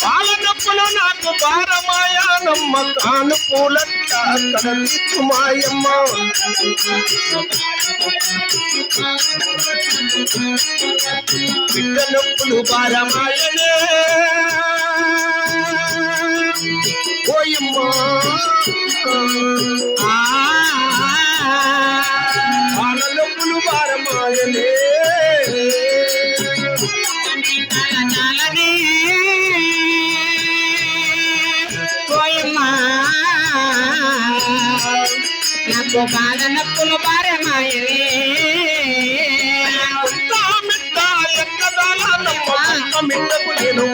పాలనప్పులు నాకు భారమాయా నమ్మ కాను పూలట్ట కడలిచ్చు మాయమ్మ బిడ్డ నొప్పులు భారమాయనే ఓయమ్మ పాలనప్పులు భారమాయనే నాకు బాధ నప్పులు భారమాయనే మిట్టకు నేను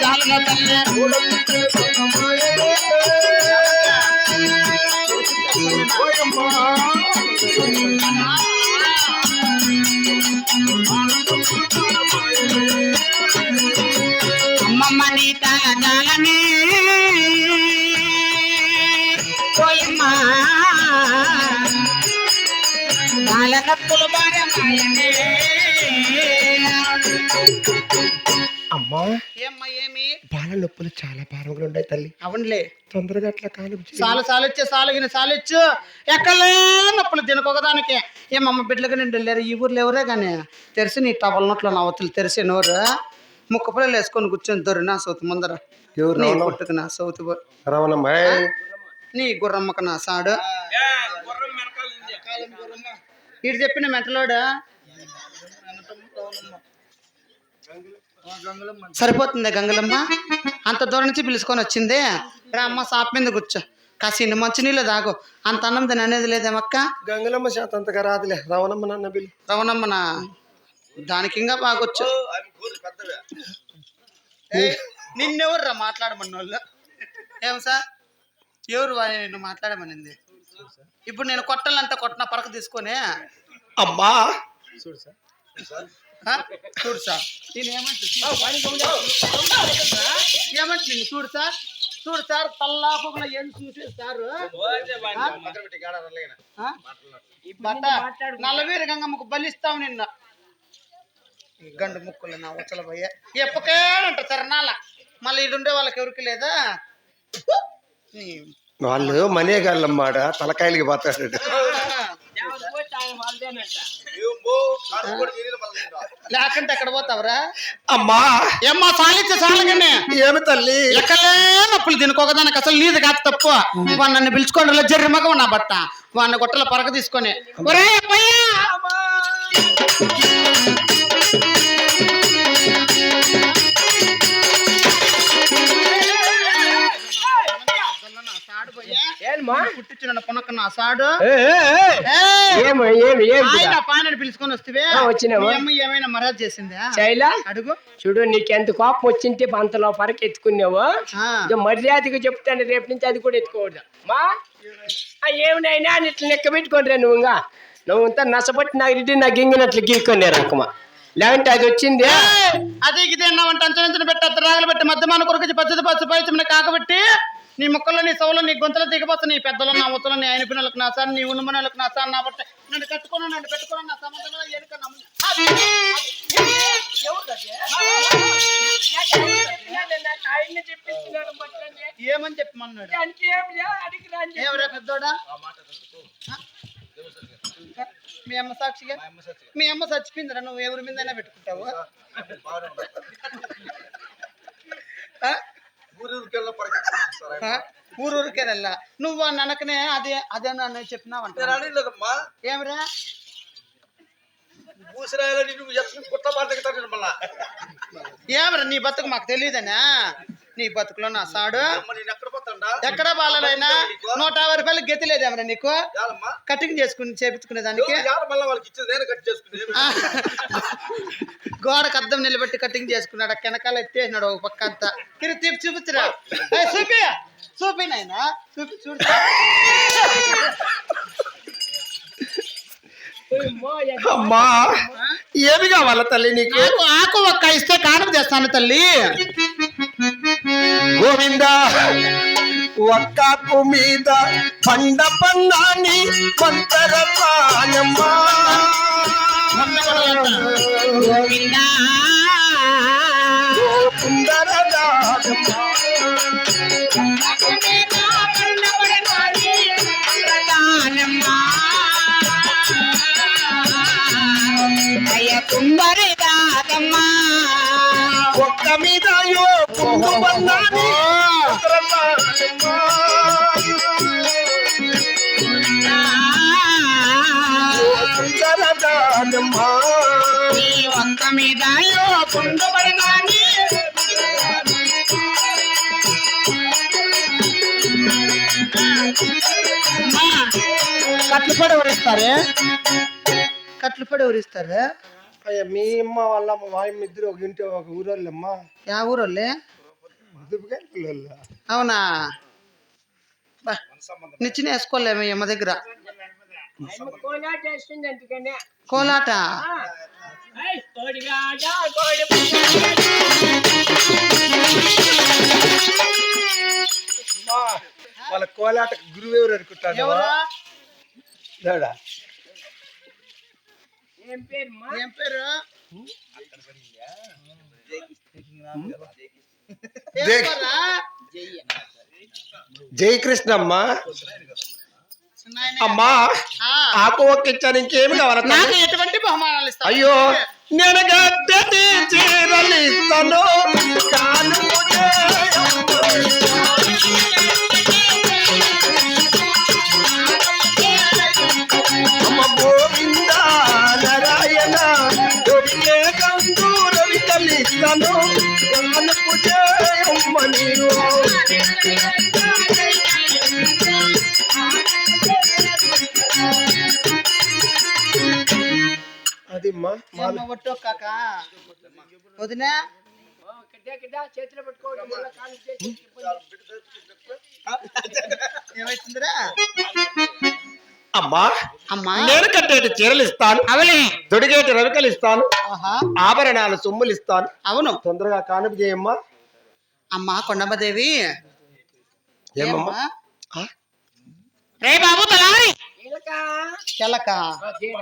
జాలన తల్లి అమ్మమ్మ నీ తల జాలనే పోయమ్మ బాల నప్పులు భారమాయనే అమ్మా ఏమ్మా ఏమి బాల నొప్పులు చాలా భారంగా ఉన్నాయి తల్లి. అవునులే తొందరగా అట్లా కాలు సాలొచ్చు ఎక్కలే నొప్పులు తినకొకదానికి ఏమమ్మ బిడ్డలుగా నిండు లేరు ఈ ఊర్లో ఎవరే కానీ తెరిసి నీ టవల్ నోట్లో నా అవతలు తెరిసి నోరు ముక్క పిల్లలు వేసుకొని కూర్చొని దొరి నా సౌతు ముందర నీ పుట్టుకు నా సౌతు నీ గుర్రమ్మకు నా సాడు ఇటు చెప్పిన మెంటలోడా సరిపోతుందే గంగలమ్మ అంత దూరం నుంచి పిలుచుకొని వచ్చిందే రా అమ్మ సాప్ మీద కూర్చో కాసిన మంచినీళ్ళు తాగు అంత అన్నం తిని అనేది లేదేమక్క గంగలమ్మ శాతం అంతగా రాదులే రవణమ్మ నాన్న బిల్లు రవణమ్మనా దానికి ఇంకా బాగొచ్చు నిన్నెవరు రా మాట్లాడమన్న వాళ్ళు ఏం సార్ ఎవరు నిన్ను మాట్లాడమనింది ఇప్పుడు నేను కొట్టాలంటే కొట్టిన పరక తీసుకొని అమ్మా చూడు సార్ నేను ఏమంటుంది చూడు సార్ తల్లాపంలో ఏం చూసే సారు నల్లవీర గంగమ్మకు బలిస్తావు నిన్న గండు ముక్కులు నా వచ్చల పోయే ఎప్పకేనంట తిరణాల మళ్ళీ ఇడుండే వాళ్ళకి ఎవరికి లేదా వాళ్ళు మనేగాళ్ళమ్మాట తలకాయలకి పోతాడు లేకుంటే ఎక్కడ పోతావరా అమ్మా ఏమ్మా సాలిచ్చే సాలగానే ఏమి తల్లి ఎక్కలే నొప్పులు తినుకోకదానికి అసలు నీది కాదు తప్పు వాడు నన్ను పిలుచుకోండి జర్రి మగ నా బట్ట వాడిని గొట్టల పరక తీసుకొని ఒరే పుట్టించిన పొనక్క నా సాడు పానని పిలుచుకొని వస్తే ఏమైనా మర్యాద చేసిందా శైలా అడుగు చూడు నీకెంత కోపం వచ్చింటే అంతలో పరకు ఎత్తుకున్నావు మర్యాదగా చెప్తాను రేపు నుంచి అది కూడా ఎత్తుకోవద్దు మా ఏమినైనా ఇట్లా లెక్క పెట్టుకోండి నువ్వు ఇంకా నువ్వు ఇంత నష్టపట్టి నాకు రెడ్డి నాకు గింగినట్లు గీక్కొని రకమా లేదంటే అది వచ్చింది అదే ఇది అన్నావంటే అంచనంచన పెట్టి రాగలు పెట్టి మధ్యమాన కొరకు పచ్చది పచ్చి పైచమని కాకబెట్టి నీ మొక్కల్లో నీ సౌలో నీ గొంతులో దిగపోతా నీ పెద్దలో నా ముత్తలో నీ ఆయన పిల్లలకు నా సార్ నీ ఉన్నమనలకు నా సార్ నా బట్ట నన్ను కట్టుకున్నా నన్ను పెట్టుకున్నా నా సంబంధంలో ఏమని చెప్పమన్నాడు ఎవరా పెద్దోడా మీ అమ్మ సాక్షిగా మీ అమ్మ చచ్చిపోయిందిరా నువ్వు ఎవరి మీదైనా పెట్టుకుంటావు ఊరూరికెళ్ళా నువ్వు ననకనే అదే నన్ను చెప్పినావంట ఏమరా ఏమరా నీ బతుకు మాకు తెలియదనా నీ బతుకులో నా సాడు ఎక్కడ బాలైనా 150 రూపాయలు గతి లేదేమరా నీకు కటింగ్ చేసుకుని చేపించుకునే దానికి గోడకు అద్దం నిలబెట్టి కటింగ్ చేసుకున్నాడు వెనకాల ఎత్తేసినాడు ఒక పక్క అంతా తిరిగి చూపించరా చూపి చూపి నాయనా చూపి చూడు అమ్మా ఏమి కావాలా తల్లి నీకు? నాకు ఆకు ఒక్క ఇస్తే కానుక తెస్తాను తల్లి. గోవింద ఒక్కాకు మీద పండ పన్నాని పంతర పానమ్మా. గోవిందా సుందరదానమ్మా. ఒక్క మీద పండు పన్నాని పంతర పానమ్మా. సుందరదానమ్మా. ఒక్క మీద పుండుబడినాని కట్లు పడి ఎవరిస్తారే? కట్లు పడి ఎవరిస్తారే? అయ్యా మీ అమ్మ వాళ్ళ మా అమ్మ ఇద్దరు ఒక ఇంటి ఒక ఊరోళ్ళమ్మా. యా ఊరోళ్ళే? అవునా బా నిచ్చిన వేసుకోలేము అమ్మ దగ్గర. కోలాట వాళ్ళ కోలాట గురువు ఎవరు అనుకుంటాడు? ఏం పేరు ఏం పేరు? జయకృష్ణమ్మ. అమ్మా ఆకు ఒక్కిచ్చాను, ఇంకేమి కావాలి? నాకు ఎటువంటి బహుమానాలు ఇస్తావు? అయ్యో నేను గద్దె చీరలు ఇస్తాను కానుక అమ్మ గోవింద నారాయణ దొరికే గంధూరవి కలిస్తాను కానుక జయమ్మ నీవు. అది ఒట్టు కాక వదినా చేతిలో పెట్టుకోవడం వల్ల కాలు చేసి ఏమైతుందిరా? అమ్మా అమ్మా నేను కట్టేటి చీరలు ఇస్తాను, అవలే దొడిగేటి రవికలు ఇస్తాను, ఆహా ఆభరణాలు సొమ్ములు ఇస్తాను. అవును తొందరగా కానుక చేయమ్మా. అమ్మా కొండమ్మదేవి. ఏమమ్మా? రే బాబు తలారి ఇలక చెలక జీడ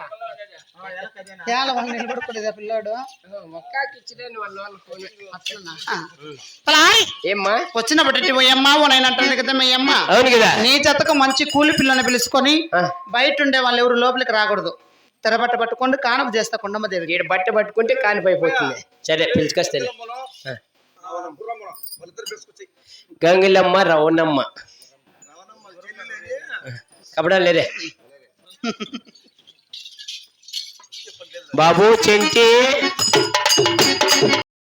కేల వాళ్ళు నిలబడుకోలేదా పిల్లాడు? ఒక్కాకి ఇచ్చిలేని వాళ్ళు అట్లనా? తలారి ఏమ్మా వచ్చినప్పటి పోయమ్మా ఓ నైన్ అంటుంది కదా మీ అమ్మ. అవును కదా. నీ జతకు మంచి కూలి పిల్లని పిలుచుకొని బయట ఉండే వాళ్ళు ఎవరు లోపలికి రాకూడదు. తెరబట్ట పట్టుకొని కానుక చేస్తా కొండమ్మదేవి. ఈడ బట్ట పట్టుకుంటే కానిపోయిపోతుంది. సరే పిలుచుకొస్తే గంగిలమ్మ రవణమ్మ కబడా లేరే బాబు చెంటి